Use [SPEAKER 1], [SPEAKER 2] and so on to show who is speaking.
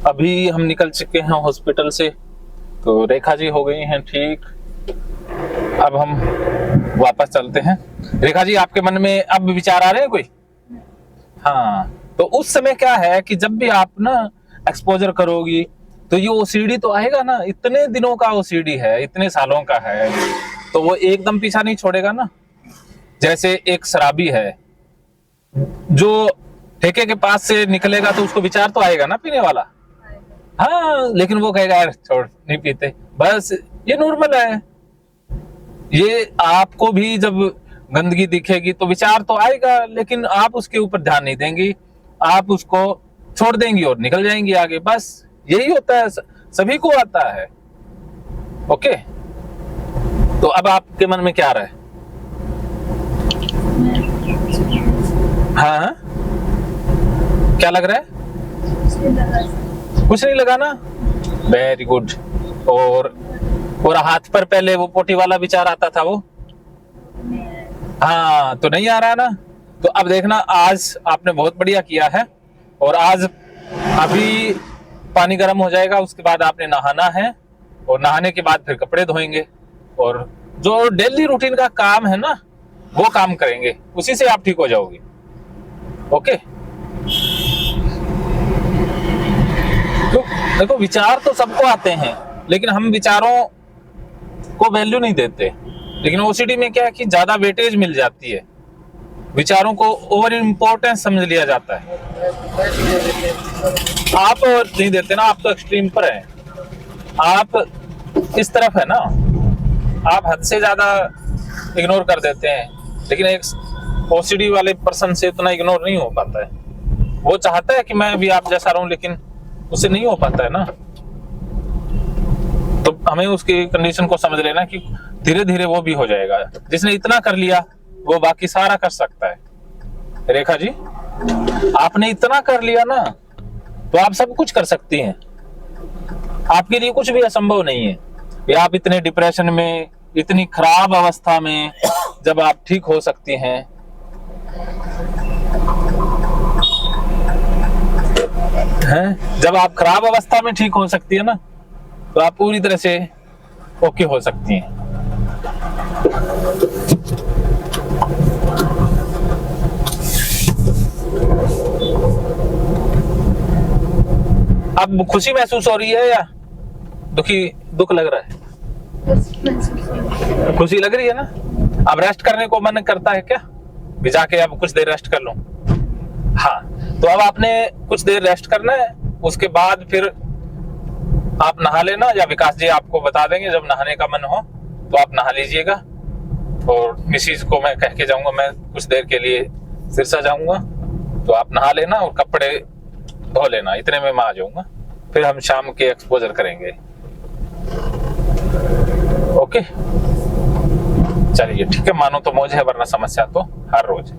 [SPEAKER 1] अभी हम निकल चुके हैं हॉस्पिटल से, तो रेखा जी हो गई हैं ठीक। अब हम वापस चलते हैं। रेखा जी, आपके मन में अब विचार आ रहे हैं कोई? हाँ, तो उस समय क्या है कि जब भी आप ना एक्सपोजर करोगी तो ये ओसीडी तो आएगा ना। इतने दिनों का ओसीडी है, इतने सालों का है, तो वो एकदम पीछा नहीं छोड़ेगा ना। जैसे एक शराबी है जो ठेके के पास से निकलेगा तो उसको विचार तो आएगा ना पीने वाला। हाँ, लेकिन वो कहेगा यार छोड़, नहीं पीते, बस ये नॉर्मल है। ये आपको भी जब गंदगी दिखेगी तो विचार तो आएगा, लेकिन आप उसके ऊपर ध्यान नहीं देंगी, आप उसको छोड़ देंगी और निकल जाएंगी आगे। बस यही होता है, सभी को आता है। ओके, तो अब आपके मन में क्या आ रहा है? हाँ, क्या लग रहा है? कुछ नहीं लगा ना? Very good. और हाथ पर पहले वो पोटी वाला विचार आता था, वो हाँ, तो नहीं आ रहा ना। तो अब देखना, आज आपने बहुत बढ़िया किया है। और आज अभी पानी गर्म हो जाएगा, उसके बाद आपने नहाना है, और नहाने के बाद फिर कपड़े धोएंगे, और जो डेली रूटीन का काम है ना वो काम करेंगे, उसी से आप ठीक हो जाओगे। ओके, तो देखो, विचार तो सबको आते हैं, लेकिन हम विचारों को वैल्यू नहीं देते। लेकिन ओसीडी में क्या है कि ज्यादा वेटेज मिल जाती है, विचारों को ओवर इम्पोर्टेंस समझ लिया जाता है। आप नहीं देते ना, आप तो एक्सट्रीम पर हैं, आप इस तरफ है ना, आप हद से ज्यादा इग्नोर कर देते हैं। लेकिन एक ओसीडी वाले पर्सन से उतना इग्नोर नहीं हो पाता है। वो चाहता है कि मैं भी आप जैसा रहूं, लेकिन उससे नहीं हो पाता है ना। तो हमें उसकी कंडीशन को समझ लेना कि धीरे धीरे वो भी हो जाएगा। जिसने इतना कर लिया वो बाकी सारा कर सकता है। रेखा जी, आपने इतना कर लिया ना, तो आप सब कुछ कर सकती हैं। आपके लिए कुछ भी असंभव नहीं है। या आप इतने डिप्रेशन में, इतनी खराब अवस्था में जब आप ठीक हो सकती हैं, जब आप खराब अवस्था में ठीक हो सकती है ना, तो आप पूरी तरह से ओके हो सकती हैं। अब खुशी महसूस हो रही है या दुख लग रहा है? खुशी लग रही है ना। अब रेस्ट करने को मन करता है क्या? भी जाके अब कुछ देर रेस्ट कर लूं। हाँ, तो अब आपने कुछ देर रेस्ट करना है, उसके बाद फिर आप नहा लेना, या विकास जी आपको बता देंगे जब नहाने का मन हो तो आप नहा लीजिएगा। और मिसिज को मैं कह के जाऊंगा, मैं कुछ देर के लिए सिरसा जाऊंगा, तो आप नहा लेना और कपड़े धो लेना, इतने में मैं आ जाऊंगा। फिर हम शाम के एक्सपोजर करेंगे। ओके, चलिए ठीक है, मानो तो मौज है, वरना समस्या तो हर रोज।